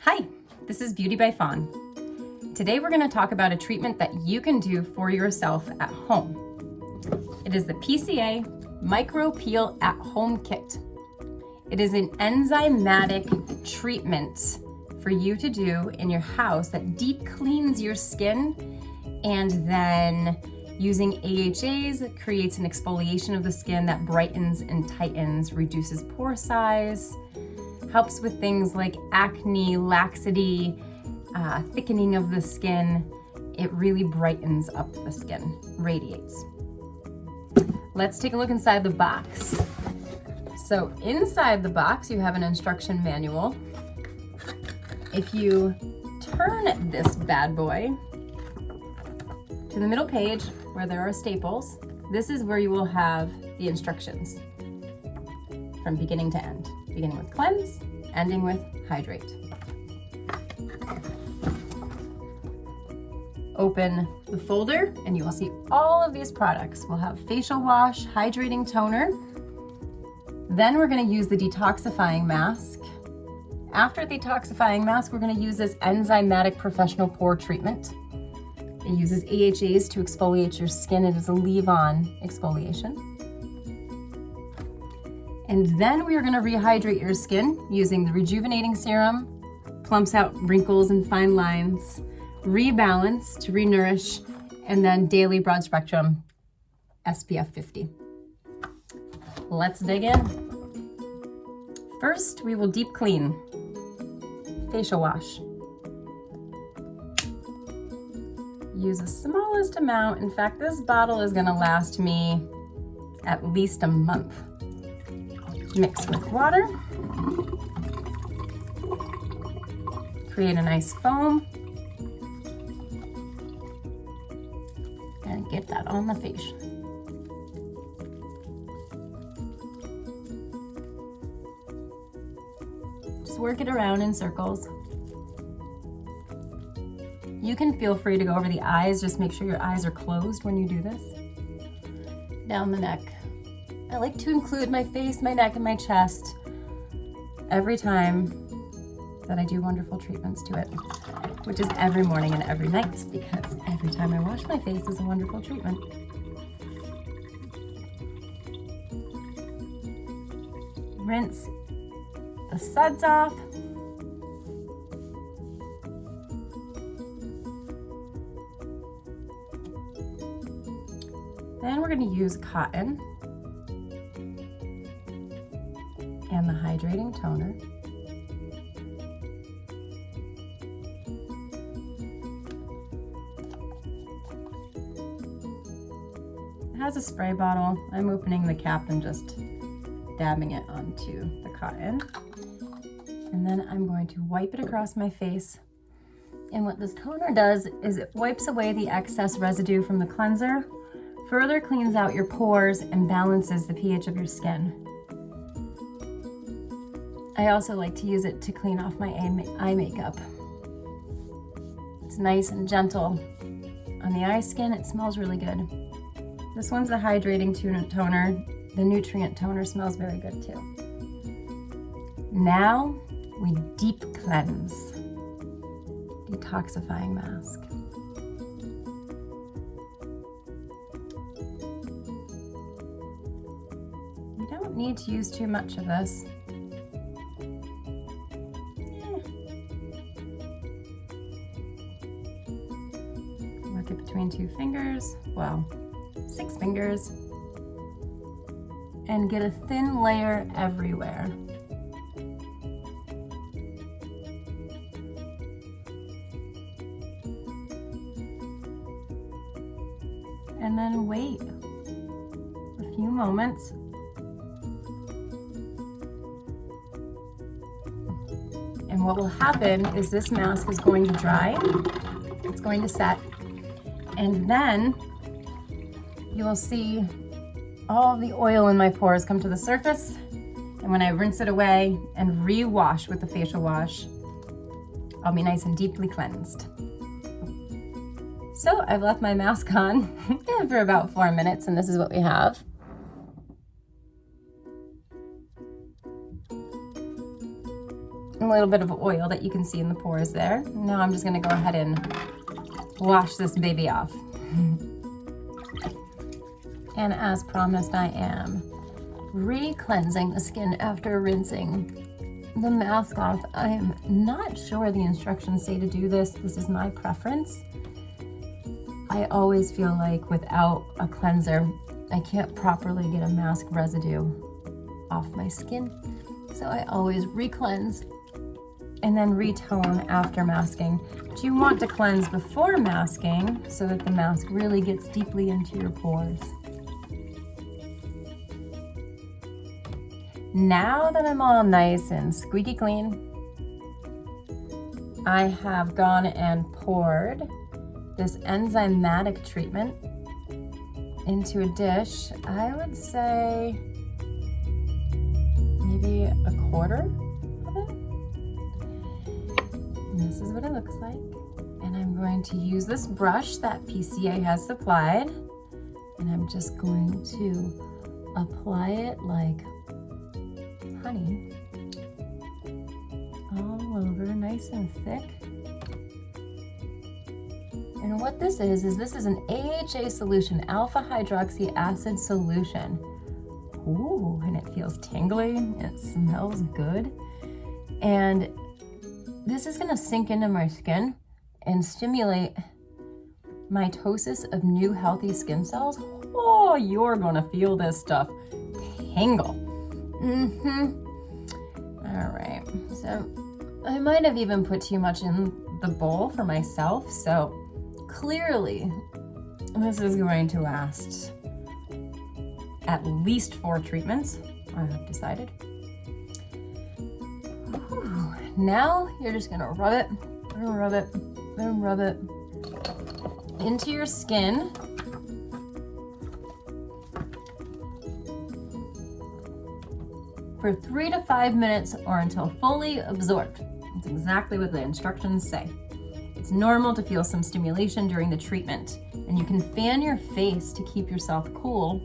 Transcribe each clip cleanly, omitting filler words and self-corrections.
Hi, this is Beauty by Fawn. Today we're going to talk about a treatment that you can do for yourself at home. It is the PCA Micro Peel at Home Kit. It is an enzymatic treatment for you to do in your house that deep cleans your skin, and then using AHAs creates an exfoliation of the skin that brightens and tightens, reduces pore size, helps with things like acne, laxity, thickening of the skin. It really brightens up the skin, radiates. Let's take a look inside the box. So inside the box, you have an instruction manual. If you turn this bad boy to the middle page where there are staples, this is where you will have the instructions from beginning to end. Beginning with cleanse, ending with hydrate. Open the folder and you will see all of these products. We'll have facial wash, hydrating toner. Then we're going to use the detoxifying mask. After the detoxifying mask, we're going to use this Enzymatic professional pore treatment. It uses AHAs to exfoliate your skin. It is a leave-on exfoliation. And then we are going to rehydrate your skin using the rejuvenating serum, plumps out wrinkles and fine lines, rebalance to renourish, and then daily broad spectrum SPF 50. Let's dig in. First, we will deep clean. Facial wash. Use the smallest amount. In fact, this bottle is going to last me at least a month. Mix with water, create a nice foam, and get that on the face. Just work it around in circles. You can feel free to go over the eyes, just make sure your eyes are closed when you do this. Down the neck. I like to include my face, my neck, and my chest every time that I do wonderful treatments to it, which is every morning and every night, because every time I wash my face is a wonderful treatment. Rinse the suds off. Then we're going to use cotton and the hydrating toner. It has a spray bottle. I'm opening the cap and just dabbing it onto the cotton. And then I'm going to wipe it across my face. And what this toner does is it wipes away the excess residue from the cleanser, further cleans out your pores, and balances the pH of your skin. I also like to use it to clean off my eye makeup. It's nice and gentle on the eye skin. It smells really good. This one's the hydrating toner. The nutrient toner smells very good too. Now we deep cleanse. Detoxifying mask. You don't need to use too much of this. Work it between 2 fingers, well, 6 fingers, and get a thin layer everywhere. And then wait a few moments. And what will happen is this mask is going to dry, it's going to set, and then you will see all the oil in my pores come to the surface. And when I rinse it away and re-wash with the facial wash, I'll be nice and deeply cleansed. So I've left my mask on for about 4 minutes, and this is what we have. a little bit of oil that you can see in the pores there. Now I'm just gonna go ahead and wash this baby off. And as promised, I am re-cleansing the skin after rinsing the mask off. I am not sure the instructions say to do this. This is my preference. I always feel like without a cleanser, I can't properly get a mask residue off my skin. So I always re-cleanse and then retone after masking. But you want to cleanse before masking so that the mask really gets deeply into your pores. Now that I'm all nice and squeaky clean, I have gone and poured this enzymatic treatment into a dish. I would say maybe a quarter of it. And this is what it looks like. And I'm going to use this brush that PCA has supplied. And I'm just going to apply it like honey all over, nice and thick. And what this is this is an AHA solution, alpha hydroxy acid solution. Ooh, and it feels tingly, it smells good. And this is gonna sink into my skin and stimulate mitosis of new healthy skin cells. Oh, you're gonna feel this stuff tingle. All right, so I might have even put too much in the bowl for myself, so clearly this is going to last at least 4 treatments, I have decided. Whew. Now you're just gonna rub it, and rub it, and rub it into your skin. For 3 to 5 minutes or until fully absorbed. That's exactly what the instructions say. It's normal to feel some stimulation during the treatment, and you can fan your face to keep yourself cool.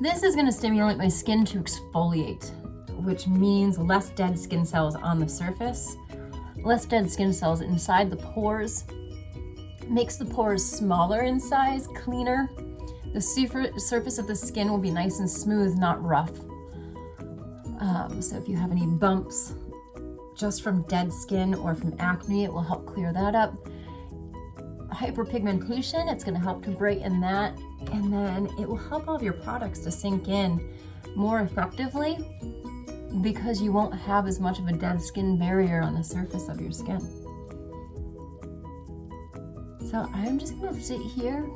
This is going to stimulate my skin to exfoliate, which means less dead skin cells on the surface, less dead skin cells inside the pores, makes the pores smaller in size, cleaner. The surface of the skin will be nice and smooth, not rough. So if you have any bumps just from dead skin or from acne, it will help clear that up. Hyperpigmentation, it's going to help to brighten that, and then it will help all of your products to sink in more effectively because you won't have as much of a dead skin barrier on the surface of your skin. So I'm just going to sit here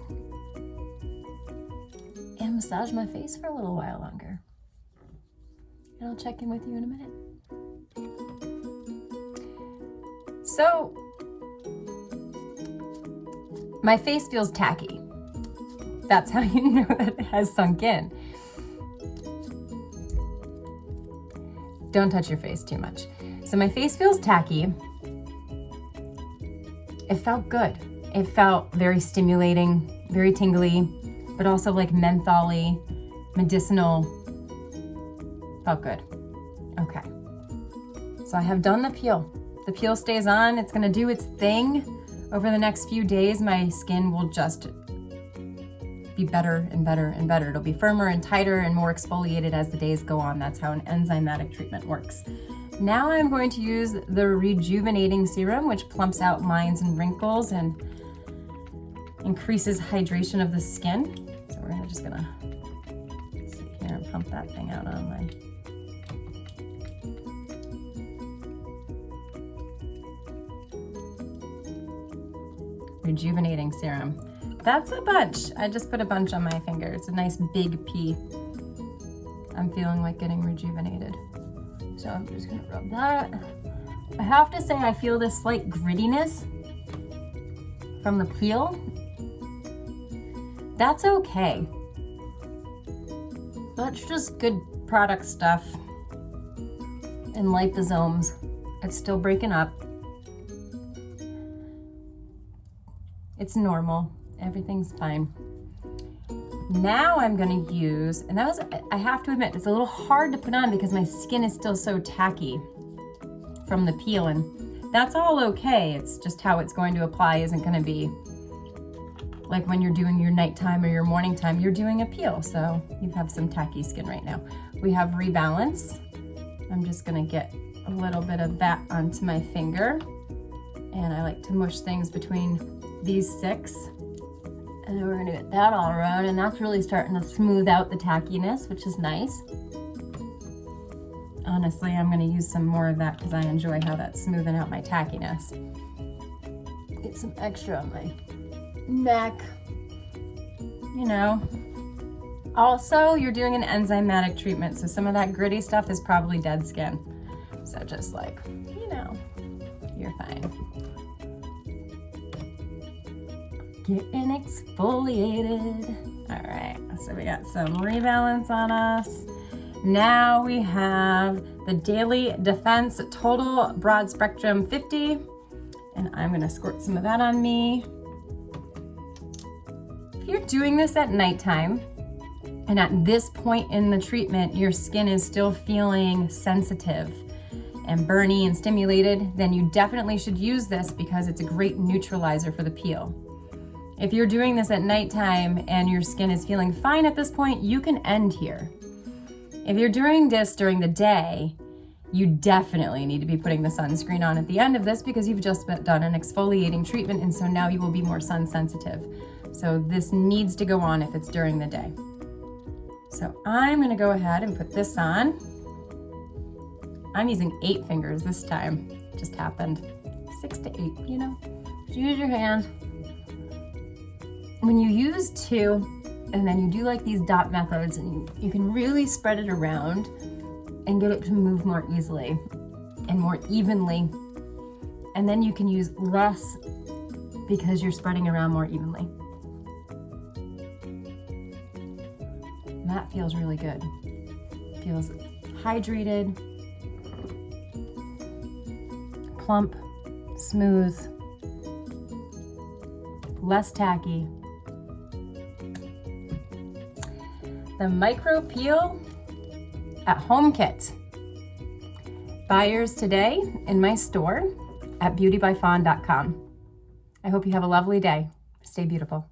and massage my face for a little while longer. And I'll check in with you in a minute. So, my face feels tacky. That's how you know that it has sunk in. Don't touch your face too much. So my face feels tacky. It felt good. It felt very stimulating, very tingly, but also like mentholy, medicinal. Felt good. Okay. So I have done the peel. The peel stays on. It's gonna do its thing. Over the next few days, my skin will just be better and better and better. It'll be firmer and tighter and more exfoliated as the days go on. That's how an enzymatic treatment works. Now I'm going to use the rejuvenating serum, which plumps out lines and wrinkles and increases hydration of the skin. So we're just gonna sit here and pump that thing out on my rejuvenating serum. That's a bunch. I just put a bunch on my finger. It's a nice big pea. I'm feeling like getting rejuvenated. So I'm just gonna rub that. I have to say I feel this slight grittiness from the peel. That's okay. That's just good product stuff and liposomes. It's still breaking up. It's normal. Everything's fine. Now I'm gonna use, and I have to admit, it's a little hard to put on because my skin is still so tacky. from the peel, and that's all okay. It's just how it's going to apply isn't going to be like when you're doing your nighttime or your morning time, you're doing a peel. So you have some tacky skin right now. We have rebalance. I'm just going to get a little bit of that onto my finger. And I like to mush things between these 6. And then we're gonna get that all around, and that's really starting to smooth out the tackiness, which is nice. Honestly, I'm gonna use some more of that because I enjoy how that's smoothing out my tackiness. Get some extra on my neck, you know. Also, you're doing an enzymatic treatment, so some of that gritty stuff is probably dead skin. So just like, you know, you're fine. Getting exfoliated. All right, so we got some rebalance on us. Now we have the Daily Defense Total Broad Spectrum 50, and I'm gonna squirt some of that on me. If you're doing this at nighttime, and at this point in the treatment, your skin is still feeling sensitive and burny and stimulated, then you definitely should use this because it's a great neutralizer for the peel. If you're doing this at nighttime and your skin is feeling fine at this point, you can end here. If you're doing this during the day, you definitely need to be putting the sunscreen on at the end of this because you've just done an exfoliating treatment, and so now you will be more sun sensitive. So this needs to go on if it's during the day. So I'm gonna go ahead and put this on. I'm using 8 fingers this time. Just happened. 6 to 8, you know? Just use your hand. When you use 2, and then you do like these dot methods, and you can really spread it around and get it to move more easily and more evenly. And then you can use less because you're spreading around more evenly. And that feels really good. Feels hydrated, plump, smooth, less tacky. The Micro Peel at Home Kit. Buy yours today in my store at beautybyfawn.com. I hope you have a lovely day. Stay beautiful.